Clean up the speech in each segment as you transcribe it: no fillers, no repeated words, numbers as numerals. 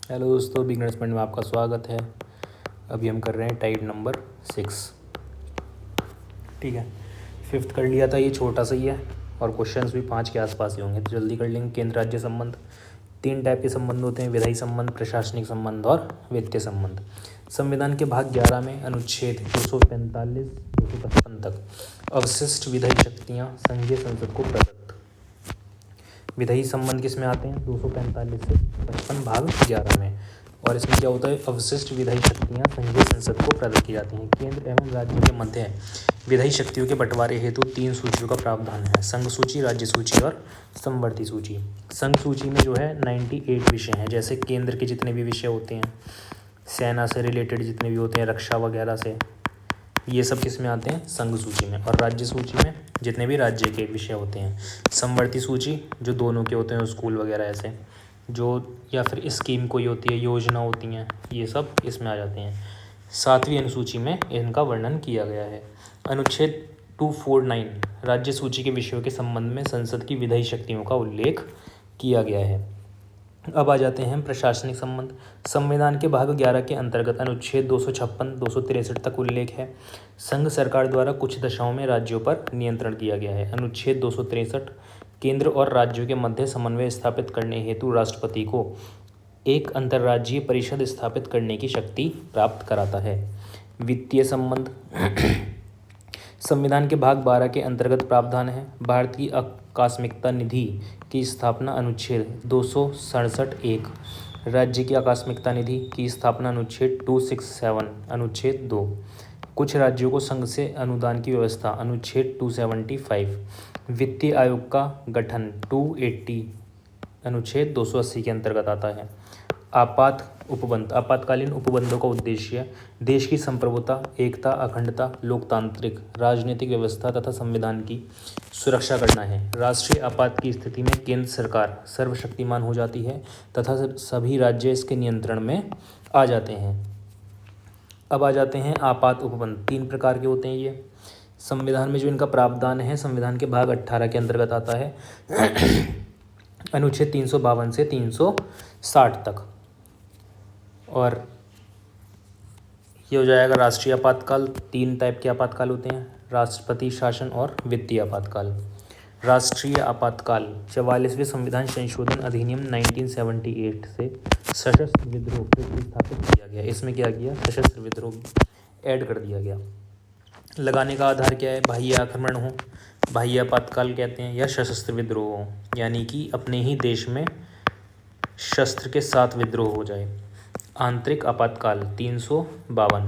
Hello दोस्तों, beginners point में आपका स्वागत है। अभी हम कर रहे हैं टाइप नंबर 6। ठीक है, 5th कर लिया था, ये छोटा सा ही है और क्वेश्चंस भी 5 के आसपास ही होंगे, तो जल्दी कर लेंगे। केंद्र राज्य संबंध 3 टाइप के संबंध होते हैं: विधायी संबंध, प्रशासनिक संबंध और वित्तीय संबंध। संविधान के भाग 11 में अनुच्छेद 245-255 तक अवशिष्ट विधायी शक्तियाँ संघीय संसद को प्रदत्त। विधायी संबंध किस में आते हैं? 245 से 55 भाग 11 में। और इसमें क्या होता है? अवशिष्ट विधायी शक्तियाँ संघीय संसद को प्रदत्त की जाती हैं। केंद्र एवं राज्य के मध्य विधायी शक्तियों के बंटवारे हेतु 3 सूचियों का प्रावधान है: संघ सूची, राज्य सूची और समवर्ती सूची। संघ सूची में जो है 98 विषय हैं, जैसे केंद्र के जितने भी विषय होते हैं, सेना से रिलेटेड जितने भी होते हैं, रक्षा वगैरह से, ये सब किस में आते हैं? संघ सूची में। और राज्य सूची में जितने भी राज्य के विषय होते हैं। समवर्ती सूची जो दोनों के होते हैं, स्कूल वगैरह ऐसे जो, या फिर स्कीम कोई होती है, योजना होती हैं, ये सब इसमें आ जाते हैं। 7वीं अनुसूची में इनका वर्णन किया गया है। अनुच्छेद 249 राज्य सूची के विषयों के संबंध में संसद की विधायी शक्तियों का उल्लेख किया गया है। अब आ जाते हैं प्रशासनिक संबंध। संविधान के भाग 11 के अंतर्गत अनुच्छेद 256-263 तक उल्लेख है: संघ सरकार द्वारा कुछ दशाओं में राज्यों पर नियंत्रण किया गया है। अनुच्छेद 263 केंद्र और राज्यों के मध्य समन्वय स्थापित करने हेतु राष्ट्रपति को एक अंतर्राज्यीय परिषद स्थापित करने की शक्ति प्राप्त कराता है। वित्तीय संबंध संविधान के भाग 12 के अंतर्गत प्रावधान है: भारतीय आकस्मिकता निधि की स्थापना अनुच्छेद 267(1), राज्य की आकस्मिकता निधि की स्थापना अनुच्छेद 267, अनुच्छेद 2, कुछ राज्यों को संघ से अनुदान की व्यवस्था अनुच्छेद 275, वित्तीय आयोग का गठन 280, अनुच्छेद 280 के अंतर्गत आता है। आपातकालीन उपबंधों का उद्देश्य देश की संप्रभुता, एकता, अखंडता, लोकतांत्रिक राजनीतिक व्यवस्था तथा संविधान की सुरक्षा करना है। राष्ट्रीय आपात की स्थिति में केंद्र सरकार सर्वशक्तिमान हो जाती है तथा सभी राज्य इसके नियंत्रण में आ जाते हैं। अब आ जाते हैं आपात उपबंध। 3 प्रकार के होते हैं ये। संविधान में जो इनका प्रावधान है, संविधान के भाग 18 के अंतर्गत आता है अनुच्छेद 352 से 360 तक। और ये हो जाएगा राष्ट्रीय आपातकाल। 3 टाइप के आपातकाल होते हैं: राष्ट्रपति शासन और वित्तीय आपातकाल। राष्ट्रीय आपातकाल 44वें संविधान संशोधन अधिनियम 1978 से सशस्त्र विद्रोह प्रतिस्थापित किया गया। इसमें क्या किया? सशस्त्र विद्रोह ऐड कर दिया गया। लगाने का आधार क्या है? बाह्य आक्रमण हो, बाह्य आपातकाल कहते हैं, या सशस्त्र विद्रोह हो, यानी कि अपने ही देश में शस्त्र के साथ विद्रोह हो जाए। आंतरिक आपातकाल 352,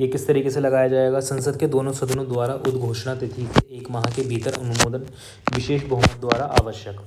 ये किस तरीके से लगाया जाएगा? संसद के दोनों सदनों द्वारा उद्घोषणा तिथि से 1 माह के भीतर अनुमोदन विशेष बहुमत द्वारा आवश्यक।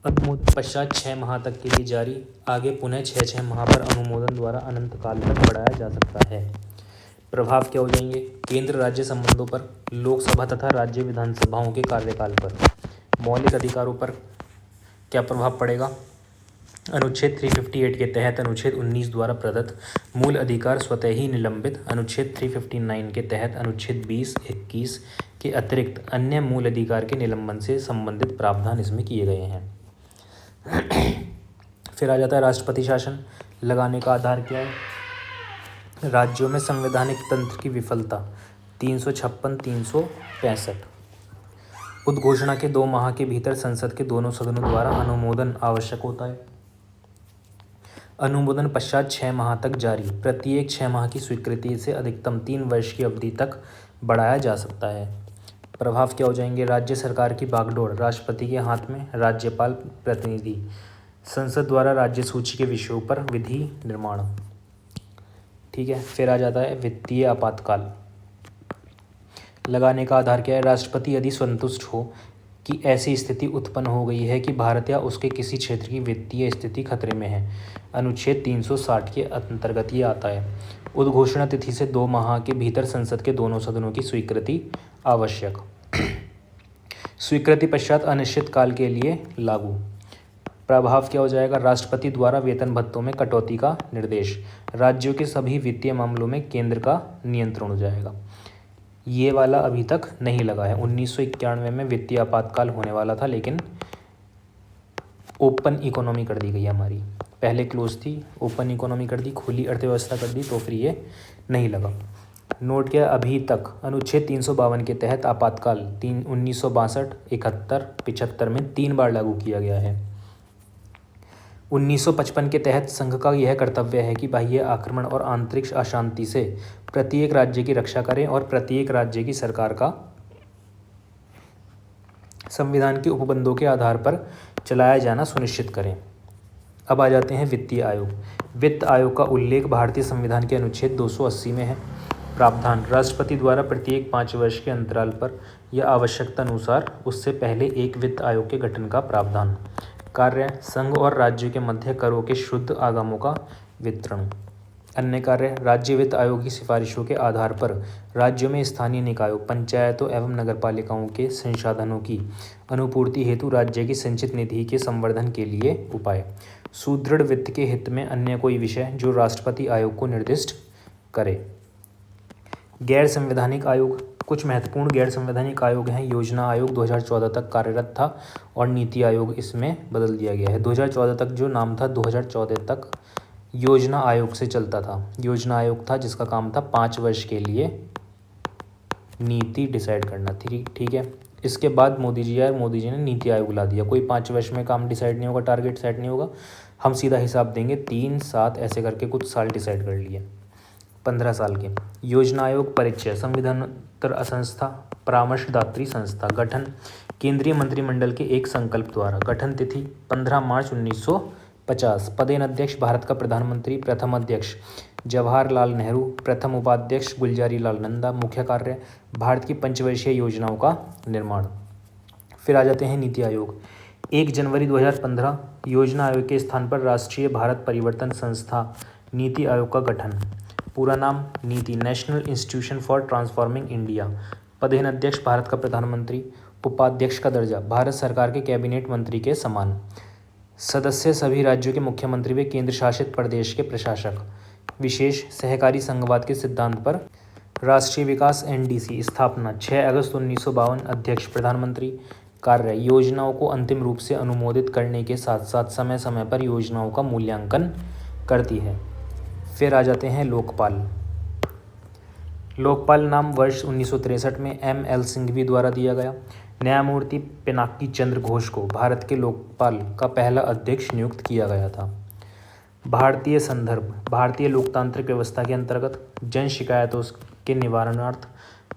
अनुमोदन पश्चात 6 माह तक के लिए जारी, आगे पुनः 6 माह पर अनुमोदन द्वारा अनंत काल तक बढ़ाया जा सकता है। प्रभाव क्या हो जाएंगे? केंद्र राज्य संबंधों पर, लोकसभा तथा राज्य विधानसभाओं के कार्यकाल पर, मौलिक अधिकारों पर क्या प्रभाव पड़ेगा? अनुच्छेद 358 के तहत अनुच्छेद 19 द्वारा प्रदत्त मूल अधिकार स्वतः ही निलंबित। अनुच्छेद 359 के तहत अनुच्छेद 20-21 के अतिरिक्त अन्य मूल अधिकार के निलंबन से संबंधित प्रावधान इसमें किए गए हैं। फिर आ जाता है राष्ट्रपति शासन। लगाने का आधार क्या है? राज्यों में संवैधानिक तंत्र की विफलता 356-365। उद्घोषणा के 2 माह के भीतर संसद के दोनों सदनों द्वारा अनुमोदन आवश्यक होता है। अनुमोदन पश्चात 6 माह तक जारी, प्रत्येक 6 माह की स्वीकृति से अधिकतम 3 वर्ष की अवधि तक बढ़ाया जा सकता है। प्रभाव क्या हो जाएंगे? राज्य सरकार की बागडोर राष्ट्रपति के हाथ में, राज्यपाल प्रतिनिधि, संसद द्वारा राज्य सूची के विषयों पर विधि निर्माण। ठीक है, फिर आ जाता है वित्तीय आपातकाल। लगाने का आधार क्या है? राष्ट्रपति यदि संतुष्ट हो कि ऐसी स्थिति उत्पन्न हो गई है कि भारत या उसके किसी क्षेत्र की वित्तीय स्थिति खतरे में है, अनुच्छेद 360 के अंतर्गत ये आता है। उद्घोषणा तिथि से 2 माह के भीतर संसद के दोनों सदनों की स्वीकृति आवश्यक। स्वीकृति पश्चात अनिश्चित काल के लिए लागू। प्रभाव क्या हो जाएगा? राष्ट्रपति द्वारा वेतन भत्तों में कटौती का निर्देश। राज्यों के सभी वित्तीय मामलों में केंद्र का नियंत्रण हो जाएगा। ये वाला अभी तक नहीं लगा है। 1991 में वित्तीय आपातकाल होने वाला था, लेकिन ओपन इकोनॉमी कर दी गई हमारी। पहले क्लोज थी, ओपन इकोनॉमी कर दी, खुली अर्थव्यवस्था कर दी, तो फिर ये नहीं लगा। नोट किया अभी तक अनुच्छेद 352 के तहत आपातकाल 1962, 71, 75 में 3 बार लागू किया गया है। 1955 के तहत संघ का यह कर्तव्य है कि बाह्य आक्रमण और आंतरिक अशांति से प्रत्येक राज्य की रक्षा करें और प्रत्येक राज्य की सरकार का संविधान के उपबंधों के आधार पर चलाया जाना सुनिश्चित करें। अब आ जाते हैं वित्तीय आयोग। वित्त आयोग का उल्लेख भारतीय संविधान के अनुच्छेद 280 में है। प्रावधान राष्ट्रपति द्वारा प्रत्येक 5 वर्ष के अंतराल पर या आवश्यकता अनुसार उससे पहले एक वित्त आयोग के गठन का प्रावधान। कार्य संघ और राज्य के मध्य करों के शुद्ध आगमों का वितरण। अन्य कार्य राज्य वित्त आयोग की सिफारिशों के आधार पर राज्यों में स्थानीय निकायों, पंचायतों एवं नगरपालिकाओं के संसाधनों की अनुपूर्ति हेतु राज्य की संचित निधि के संवर्धन के लिए उपाय। सुदृढ़ वित्त के हित में अन्य कोई विषय जो राष्ट्रपति आयोग को निर्दिष्ट करे। गैर संवैधानिक आयोग। कुछ महत्वपूर्ण गैर संवैधानिक आयोग हैं। योजना आयोग 2014 तक कार्यरत था और नीति आयोग इसमें बदल दिया गया है। 2014 तक जो नाम था 2014 तक योजना आयोग से चलता था। योजना आयोग था जिसका काम था 5 वर्ष के लिए नीति डिसाइड करना थी, ठीक है। इसके बाद मोदी जी आए, मोदी जी ने नीति आयोग ला दिया। कोई 5 वर्ष में काम डिसाइड नहीं होगा, टारगेट सेट नहीं होगा, हम सीधा हिसाब देंगे 3, 7 ऐसे करके कुछ साल डिसाइड कर लिए, 15 साल के। योजना आयोग परिचय संविधानोत्तर संस्था, परामर्शदात्री संस्था। गठन केंद्रीय मंत्रिमंडल के एक संकल्प द्वारा। गठन तिथि 15 मार्च 1950। पदेन अध्यक्ष भारत का प्रधानमंत्री, प्रथम अध्यक्ष जवाहरलाल नेहरू, प्रथम उपाध्यक्ष गुलजारीलाल नंदा। मुख्य कार्य भारत की पंचवर्षीय योजनाओं का निर्माण। फिर आ जाते हैं नीति आयोग। 1 जनवरी 2015 योजना आयोग के स्थान पर राष्ट्रीय भारत परिवर्तन संस्था नीति आयोग का गठन। पूरा नाम नीति, national institution for transforming India. पदेन अध्यक्ष भारत का प्रधानमंत्री, उपाध्यक्ष का दर्जा भारत सरकार के कैबिनेट मंत्री के समान। सदस्य सभी राज्यों के मुख्यमंत्री व केंद्र शासित प्रदेश के प्रशासक। विशेष सहकारी संघवाद के सिद्धांत पर राष्ट्रीय विकास NDC स्थापना 6 अगस्त 1952। अध्यक्ष प्रधानमंत्री। कार्य योजनाओं को अंतिम रूप से अनुमोदित करने के साथ साथ समय समय पर योजनाओं का मूल्यांकन करती है। फिर आ जाते हैं लोकपाल। लोकपाल नाम वर्ष 1963 में ML सिंघवी द्वारा दिया गया। न्यायमूर्ति पिनाकी चंद्र घोष को भारत के लोकपाल का पहला अध्यक्ष नियुक्त किया गया था। भारतीय संदर्भ भारतीय लोकतांत्रिक व्यवस्था के अंतर्गत जन शिकायतों के निवारणार्थ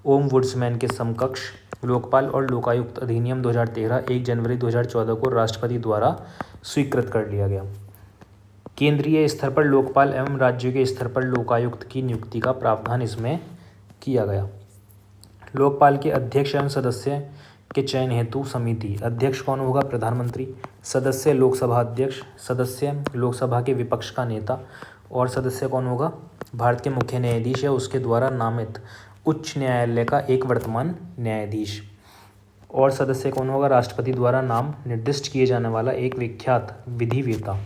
ओम वुड्समैन के समकक्ष लोकपाल और लोकायुक्त अधिनियम 2013 1 जनवरी 2014 को राष्ट्रपति द्वारा स्वीकृत कर लिया गया। केंद्रीय स्तर पर लोकपाल एवं राज्यों के स्तर पर लोकायुक्त की नियुक्ति का प्रावधान इसमें किया गया। लोकपाल के अध्यक्ष एवं सदस्य के चयन हेतु समिति। अध्यक्ष कौन होगा? प्रधानमंत्री। सदस्य लोकसभा अध्यक्ष, सदस्य लोकसभा के विपक्ष का नेता और सदस्य कौन होगा? भारत के मुख्य न्यायाधीश या उसके द्वारा नामित उच्च न्यायालय का एक वर्तमान न्यायाधीश। और सदस्य कौन होगा? राष्ट्रपति द्वारा नाम निर्दिष्ट किए जाने वाला एक विख्यात विधिवेत्ता।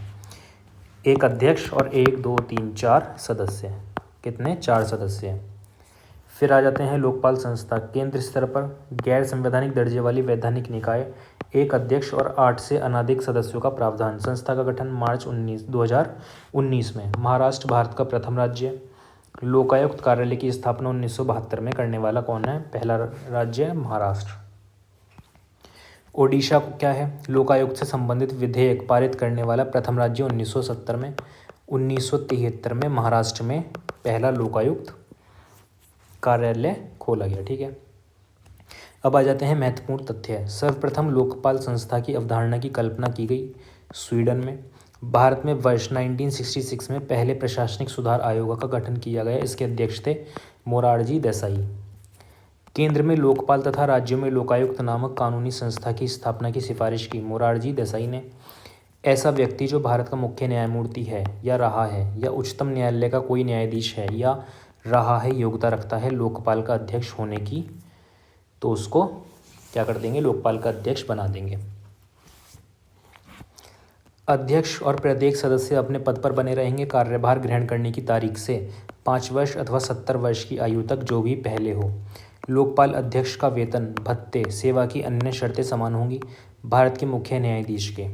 एक अध्यक्ष और 1, 2, 3, 4 सदस्य। कितने? 4 सदस्य। फिर आ जाते हैं लोकपाल संस्था। केंद्र स्तर पर गैर संवैधानिक दर्जे वाली वैधानिक निकाय, एक अध्यक्ष और 8 से अनधिक सदस्यों का प्रावधान। संस्था का गठन मार्च 2019 में। महाराष्ट्र भारत का प्रथम राज्य। लोकायुक्त कार्यालय की स्थापना 1972 में करने वाला कौन है? पहला राज्य महाराष्ट्र। ओडिशा क्या है? लोकायुक्त से संबंधित विधेयक पारित करने वाला प्रथम राज्य 1970 में। 1973 में महाराष्ट्र में पहला लोकायुक्त कार्यालय खोला गया। ठीक है, अब आ जाते हैं महत्वपूर्ण तथ्य। सर्वप्रथम लोकपाल संस्था की अवधारणा की कल्पना की गई स्वीडन में। भारत में वर्ष 1966 में पहले प्रशासनिक सुधार आयोग का गठन किया गया। इसके अध्यक्ष थे मोरारजी देसाई। केंद्र में लोकपाल तथा राज्यों में लोकायुक्त नामक कानूनी संस्था की स्थापना की सिफारिश की मोरारजी देसाई ने। ऐसा व्यक्ति जो भारत का मुख्य न्यायमूर्ति है या रहा है या उच्चतम न्यायालय का कोई न्यायाधीश है या रहा है, योग्यता रखता है लोकपाल का अध्यक्ष होने की, तो उसको क्या कर देंगे? लोकपाल का अध्यक्ष बना देंगे। अध्यक्ष और प्रत्येक सदस्य अपने पद पर बने रहेंगे कार्यभार ग्रहण करने की तारीख से 5 वर्ष अथवा 70 वर्ष की आयु तक, जो भी पहले हो। लोकपाल अध्यक्ष का वेतन, भत्ते, सेवा की अन्य शर्तें समान होंगी भारत के मुख्य न्यायाधीश के।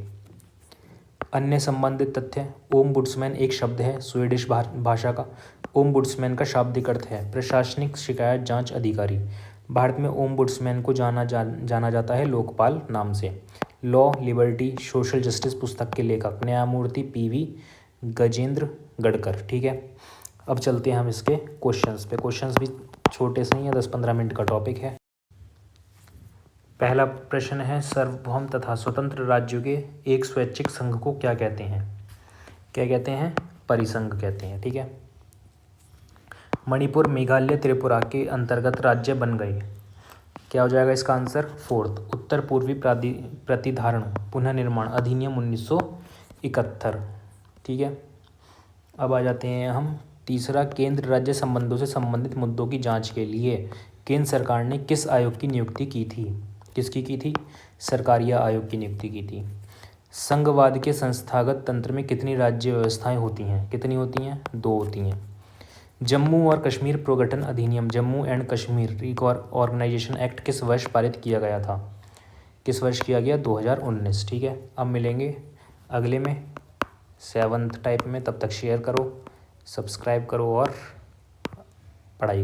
अन्य संबंधित तथ्य, ओम्बुड्समैन एक शब्द है स्वीडिश भाषा का। ओम्बुड्समैन का शाब्दिक अर्थ है प्रशासनिक शिकायत जांच अधिकारी। भारत में ओम्बुड्समैन को जाना जाता है लोकपाल नाम से। लॉ, लिबर्टी, सोशल जस्टिस पुस्तक के लेखक न्यायमूर्ति PV गजेंद्र गढ़कर। ठीक है, अब चलते हैं हम इसके क्वेश्चंस पे। क्वेश्चंस भी छोटे से ही हैं, 10-15 मिनट का टॉपिक है। पहला प्रश्न है, सार्वभौम तथा स्वतंत्र राज्यों के एक स्वैच्छिक संघ को क्या कहते हैं? क्या कहते हैं? परिसंघ कहते हैं। ठीक है। मणिपुर, मेघालय, त्रिपुरा के अंतर्गत राज्य बन गए। क्या हो जाएगा इसका आंसर? 4th, उत्तर पूर्वी प्रतिधारण पुनर्निर्माण अधिनियम 1971। ठीक है, अब आ जाते हैं हम तीसरा, केंद्र राज्य संबंधों से संबंधित मुद्दों की जांच के लिए केंद्र सरकार ने किस आयोग की नियुक्ति की थी? किसकी की थी? सरकारिया आयोग की नियुक्ति की थी। संघवाद के संस्थागत तंत्र में कितनी राज्य व्यवस्थाएं होती हैं? कितनी होती हैं? 2 होती हैं। जम्मू और कश्मीर पुनर्गठन अधिनियम, Jammu and Kashmir organisation act किस वर्ष पारित किया गया था? किस वर्ष किया गया? 2019। ठीक है, अब मिलेंगे अगले में 7th टाइप में। तब तक शेयर करो, सब्सक्राइब करो और पढ़ाई करो।